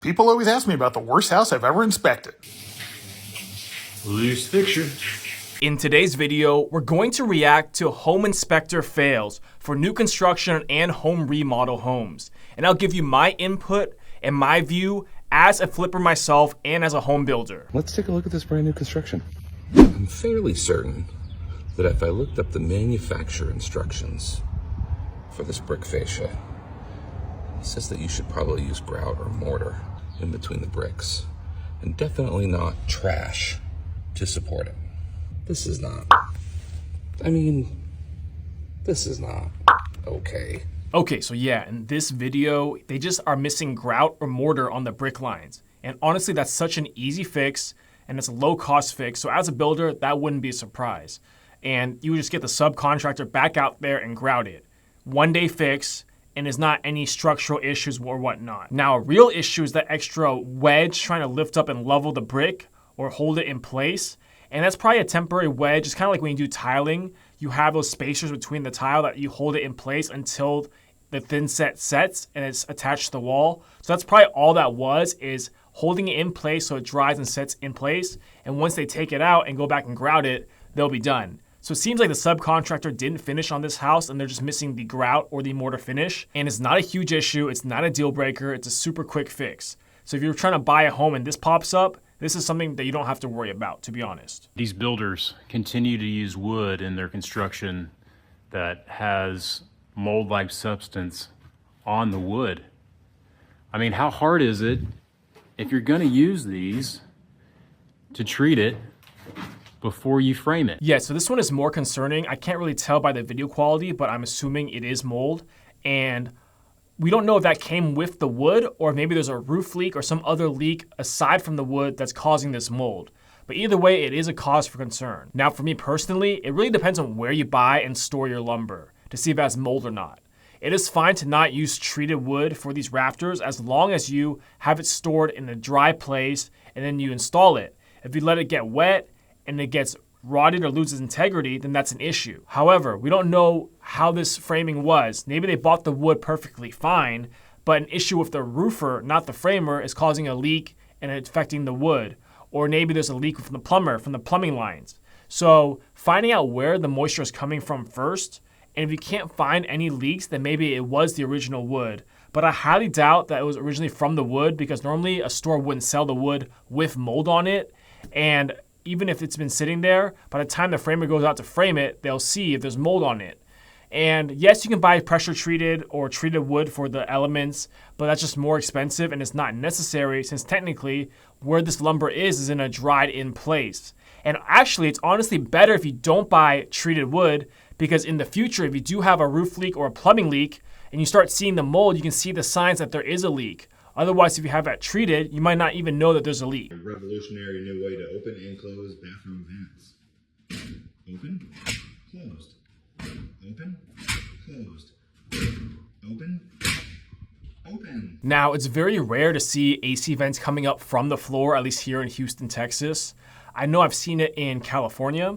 People always ask me about the worst house I've ever inspected. Loose fixture. In today's video, we're going to react to home inspector fails for new construction and home remodel homes. And I'll give you my input and my view as a flipper myself and as a home builder. Let's take a look at this brand new construction. I'm fairly certain that if I looked up the manufacturer instructions for this brick fascia, it says that you should probably use grout or mortar in between the bricks, and definitely not trash to support it. This is not okay. Okay, so yeah, in this video, they just are missing grout or mortar on the brick lines. And honestly, that's such an easy fix, and it's a low-cost fix, so as a builder, that wouldn't be a surprise. And you would just get the subcontractor back out there and grout it. One-day fix, and there's not any structural issues or whatnot. Now, a real issue is that extra wedge trying to lift up and level the brick or hold it in place. And that's probably a temporary wedge. It's kind of like when you do tiling, you have those spacers between the tile that you hold it in place until the thin set sets and it's attached to the wall. So that's probably all that was, is holding it in place so it dries and sets in place. And once they take it out and go back and grout it, they'll be done. So it seems like the subcontractor didn't finish on this house and they're just missing the grout or the mortar finish. And it's not a huge issue. It's not a deal breaker. It's a super quick fix. So if you're trying to buy a home and this pops up, this is something that you don't have to worry about, to be honest. These builders continue to use wood in their construction that has mold-like substance on the wood. I mean, how hard is it if you're gonna use these to treat it before you frame it? Yeah, so this one is more concerning. I can't really tell by the video quality, but I'm assuming it is mold. And we don't know if that came with the wood or maybe there's a roof leak or some other leak aside from the wood that's causing this mold. But either way, it is a cause for concern. Now, for me personally, it really depends on where you buy and store your lumber to see if it has mold or not. It is fine to not use treated wood for these rafters as long as you have it stored in a dry place and then you install it. If you let it get wet and it gets rotted or loses integrity, then that's an issue. However, we don't know how this framing was. Maybe they bought the wood perfectly fine, but an issue with the roofer, not the framer, is causing a leak and it's affecting the wood. Or maybe there's a leak from the plumber, from the plumbing lines. So finding out where the moisture is coming from first, and if you can't find any leaks, then maybe it was the original wood. But I highly doubt that it was originally from the wood because normally a store wouldn't sell the wood with mold on it. And even if it's been sitting there, by the time the framer goes out to frame it, they'll see if there's mold on it. And yes, you can buy pressure treated or treated wood for the elements, but that's just more expensive and it's not necessary since technically where this lumber is in a dried in place. And actually, it's honestly better if you don't buy treated wood because in the future, if you do have a roof leak or a plumbing leak and you start seeing the mold, you can see the signs that there is a leak. Otherwise, if you have that treated, you might not even know that there's a leak. A revolutionary new way to open and close bathroom vents. Open, closed. Open, closed. Open, open. Now, it's very rare to see AC vents coming up from the floor, at least here in Houston, Texas. I know I've seen it in California,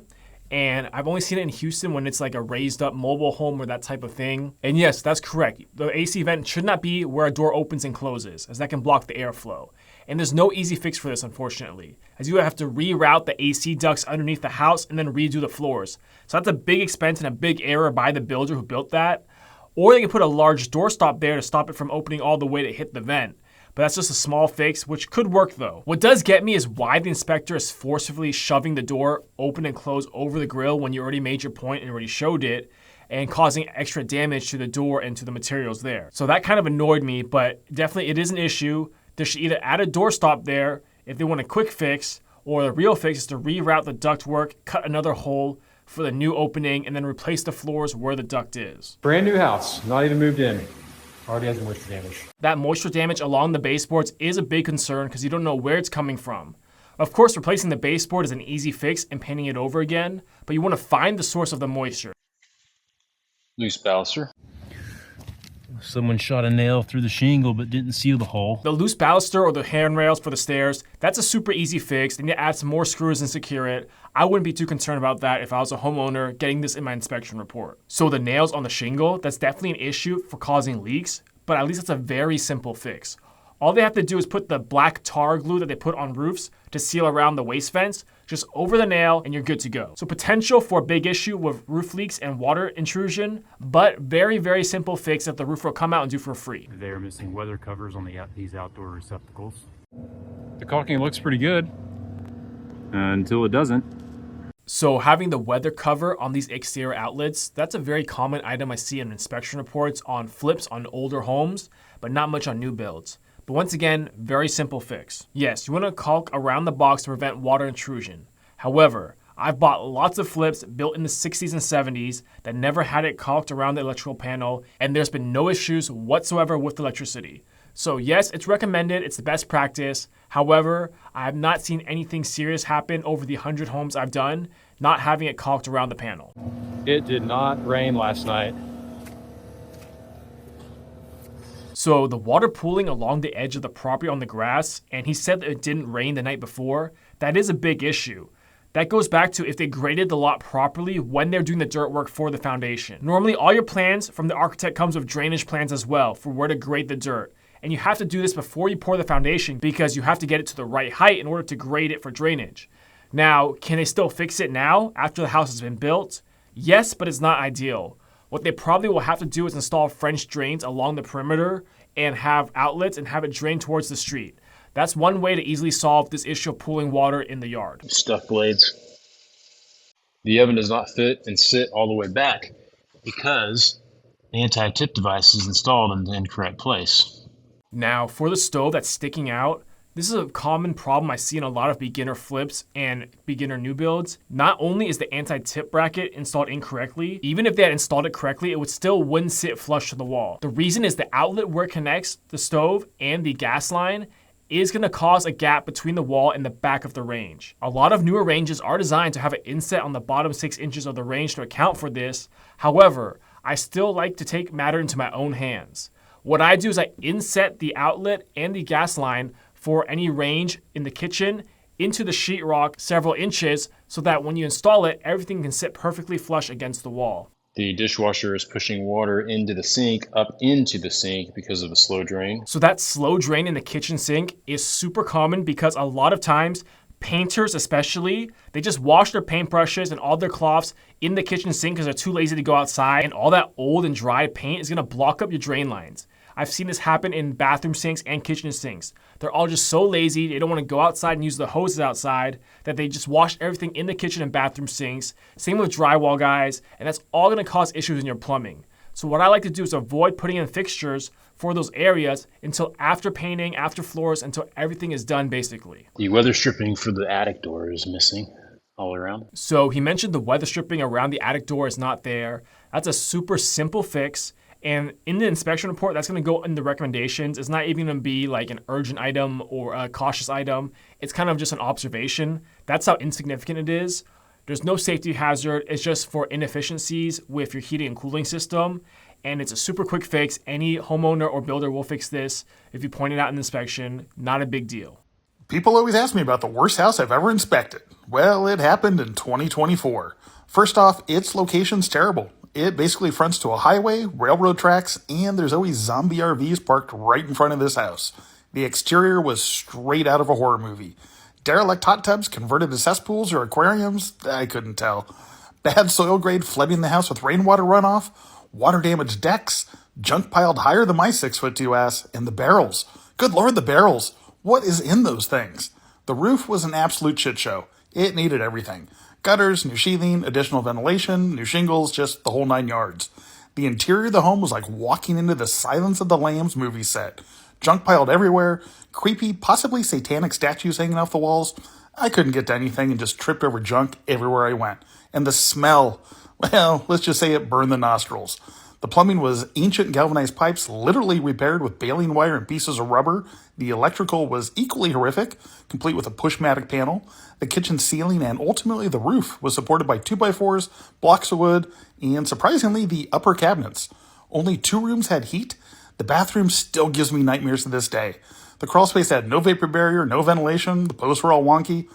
and I've only seen it in Houston when it's like a raised up mobile home or that type of thing. And yes, that's correct. The AC vent should not be where a door opens and closes, as that can block the airflow. And there's no easy fix for this, unfortunately, as you have to reroute the AC ducts underneath the house and then redo the floors. So that's a big expense and a big error by the builder who built that. Or they can put a large doorstop there to stop it from opening all the way to hit the vent. But that's just a small fix, which could work though. What does get me is why the inspector is forcibly shoving the door open and close over the grill when you already made your point and already showed it, and causing extra damage to the door and to the materials there. So that kind of annoyed me, but definitely it is an issue. They should either add a doorstop there if they want a quick fix, or the real fix is to reroute the ductwork, cut another hole for the new opening, and then replace the floors where the duct is. Brand new house, not even moved in. Already has moisture damage. That moisture damage along the baseboards is a big concern because you don't know where it's coming from. Of course, replacing the baseboard is an easy fix and painting it over again, but you want to find the source of the moisture. Loose baluster. Someone shot a nail through the shingle but didn't seal the hole. The loose baluster or the handrails for the stairs, that's a super easy fix. They need to add some more screws and secure it. I wouldn't be too concerned about that if I was a homeowner getting this in my inspection report. So the nails on the shingle, that's definitely an issue for causing leaks, but at least it's a very simple fix. All they have to do is put the black tar glue that they put on roofs to seal around the waste vents just over the nail and you're good to go. So potential for a big issue with roof leaks and water intrusion, but very, very simple fix that the roofer will come out and do for free. They are missing weather covers on these outdoor receptacles. The caulking looks pretty good until it doesn't. So having the weather cover on these exterior outlets, that's a very common item I see in inspection reports on flips on older homes, but not much on new builds. But once again, very simple fix. Yes, you want to caulk around the box to prevent water intrusion. However, I've bought lots of flips built in the 60s and 70s that never had it caulked around the electrical panel, and there's been no issues whatsoever with electricity. So yes, it's recommended, it's the best practice. However, I have not seen anything serious happen over the 100 homes I've done, not having it caulked around the panel. It did not rain last night. So the water pooling along the edge of the property on the grass, and he said that it didn't rain the night before, that is a big issue. That goes back to if they graded the lot properly when they're doing the dirt work for the foundation. Normally all your plans from the architect comes with drainage plans as well for where to grade the dirt. And you have to do this before you pour the foundation because you have to get it to the right height in order to grade it for drainage. Now, can they still fix it now after the house has been built? Yes, but it's not ideal. What they probably will have to do is install French drains along the perimeter and have outlets and have it drain towards the street. That's one way to easily solve this issue of pooling water in the yard. Stuck blades. The oven does not fit and sit all the way back because the anti-tip device is installed in the incorrect place. Now, for the stove that's sticking out, this is a common problem I see in a lot of beginner flips and beginner new builds. Not only is the anti-tip bracket installed incorrectly, even if they had installed it correctly, it wouldn't sit flush to the wall. The reason is the outlet where it connects the stove and the gas line is going to cause a gap between the wall and the back of the range. A lot of newer ranges are designed to have an inset on the bottom 6 inches of the range to account for this. However, I still like to take matter into my own hands. What I do is I inset the outlet and the gas line for any range in the kitchen into the sheetrock several inches so that when you install it, everything can sit perfectly flush against the wall. The dishwasher is pushing water into the sink, up into the sink because of the slow drain. So that slow drain in the kitchen sink is super common because a lot of times, painters especially, they just wash their paintbrushes and all their cloths in the kitchen sink because they're too lazy to go outside, and all that old and dry paint is gonna block up your drain lines. I've seen this happen in bathroom sinks and kitchen sinks. They're all just so lazy, they don't want to go outside and use the hoses outside, that they just wash everything in the kitchen and bathroom sinks. Same with drywall, guys, and that's all going to cause issues in your plumbing. So what I like to do is avoid putting in fixtures for those areas until after painting, after floors, until everything is done basically. The weather stripping for the attic door is missing all around. So he mentioned the weather stripping around the attic door is not there. That's a super simple fix. And in the inspection report, that's going to go in the recommendations. It's not even going to be like an urgent item or a cautious item. It's kind of just an observation. That's how insignificant it is. There's no safety hazard. It's just for inefficiencies with your heating and cooling system. And it's a super quick fix. Any homeowner or builder will fix this. If you point it out in the inspection, not a big deal. People always ask me about the worst house I've ever inspected. Well, it happened in 2024. First off, its location's terrible. It basically fronts to a highway, railroad tracks, and there's always zombie RVs parked right in front of this house. The exterior was straight out of a horror movie. Derelict hot tubs converted to cesspools or aquariums? I couldn't tell. Bad soil grade flooding the house with rainwater runoff, water-damaged decks, junk piled higher than my 6'2" ass, and the barrels. Good lord, the barrels. What is in those things? The roof was an absolute shit show. It needed everything. Gutters, new sheathing, additional ventilation, new shingles, just the whole 9 yards. The interior of the home was like walking into the Silence of the Lambs movie set. Junk piled everywhere, creepy, possibly satanic statues hanging off the walls. I couldn't get to anything and just tripped over junk everywhere I went. And the smell, well, let's just say it burned the nostrils. The plumbing was ancient galvanized pipes literally repaired with baling wire and pieces of rubber. The electrical was equally horrific, complete with a pushmatic panel. The kitchen ceiling and ultimately the roof was supported by 2x4s, blocks of wood, and surprisingly the upper cabinets. Only 2 rooms had heat. The bathroom still gives me nightmares to this day. The crawl space had no vapor barrier, no ventilation, the posts were all wonky.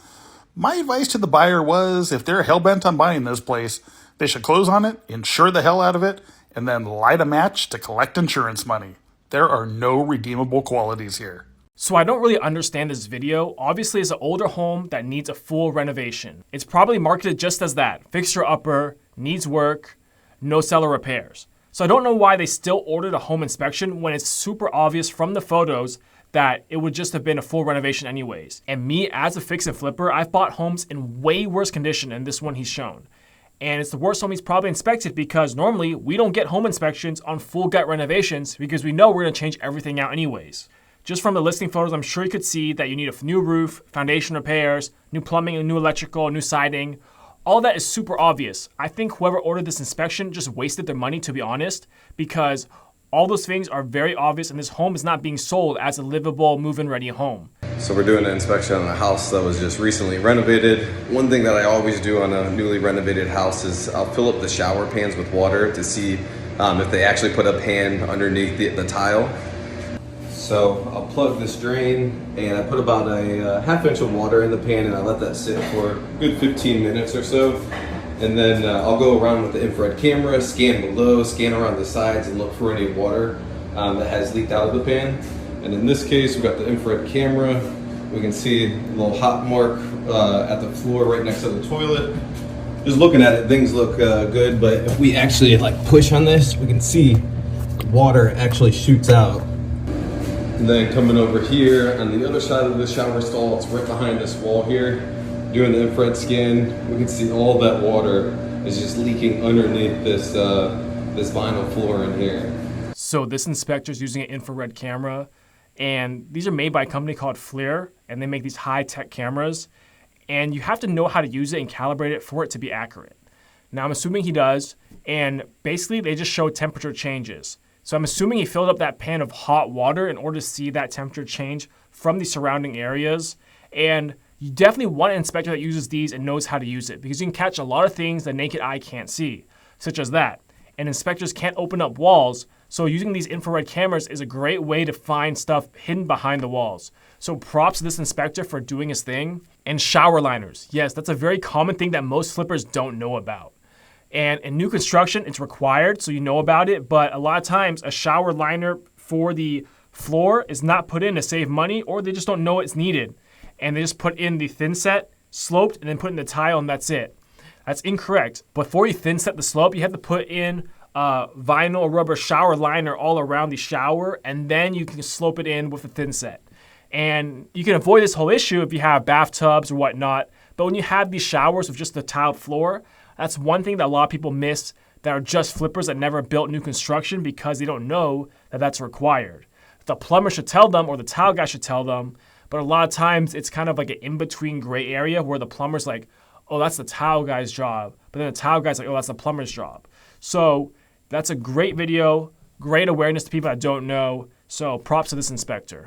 My advice to the buyer was, if they're hell-bent on buying this place, they should close on it, insure the hell out of it, and then light a match to collect insurance money. There are no redeemable qualities here. So I don't really understand this video. Obviously, it's an older home that needs a full renovation. It's probably marketed just as that, fixture-upper, needs work, no cellar repairs. So I don't know why they still ordered a home inspection when it's super obvious from the photos that it would just have been a full renovation anyways. And me, as a fix and flipper, I've bought homes in way worse condition than this one he's shown. And it's the worst home he's probably inspected because normally we don't get home inspections on full gut renovations because we know we're gonna change everything out anyways. Just from the listing photos, I'm sure you could see that you need a new roof, foundation repairs, new plumbing, and new electrical, new siding. All that is super obvious. I think whoever ordered this inspection just wasted their money, to be honest, because all those things are very obvious and this home is not being sold as a livable, move-in ready home. So we're doing an inspection on a house that was just recently renovated. One thing that I always do on a newly renovated house is I'll fill up the shower pans with water to see if they actually put a pan underneath the tile. So I'll plug this drain and I put about a half inch of water in the pan and I let that sit for a good 15 minutes or so. And then I'll go around with the infrared camera, scan below, scan around the sides and look for any water that has leaked out of the pan. And in this case, we've got the infrared camera. We can see a little hot mark at the floor right next to the toilet. Just looking at it, things look good, but if we actually like push on this, we can see water actually shoots out. And then coming over here on the other side of the shower stall, it's right behind this wall here. Doing the infrared scan, we can see all that water is just leaking underneath this this vinyl floor in here. So this inspector is using an infrared camera, and these are made by a company called FLIR, and they make these high-tech cameras, and you have to know how to use it and calibrate it for it to be accurate. Now I'm assuming he does, and basically they just show temperature changes. So I'm assuming he filled up that pan of hot water in order to see that temperature change from the surrounding areas. And you definitely want an inspector that uses these and knows how to use it because you can catch a lot of things the naked eye can't see, such as that. And inspectors can't open up walls, so using these infrared cameras is a great way to find stuff hidden behind the walls. So props to this inspector for doing his thing. And shower liners. Yes, that's a very common thing that most flippers don't know about. And in new construction, it's required, so you know about it, but a lot of times a shower liner for the floor is not put in to save money, or they just don't know it's needed. And they just put in the thin set, sloped, and then put in the tile, and that's it. That's incorrect. Before you thin set the slope, you have to put in a vinyl or rubber shower liner all around the shower, and then you can slope it in with the thin set. And you can avoid this whole issue if you have bathtubs or whatnot, but when you have these showers with just the tiled floor, that's one thing that a lot of people miss that are just flippers that never built new construction because they don't know that that's required. The plumber should tell them or the tile guy should tell them, but a lot of times it's kind of like an in-between gray area where the plumber's like, oh, that's the tile guy's job. But then the tile guy's like, oh, that's the plumber's job. So that's a great video, great awareness to people that don't know. So props to this inspector.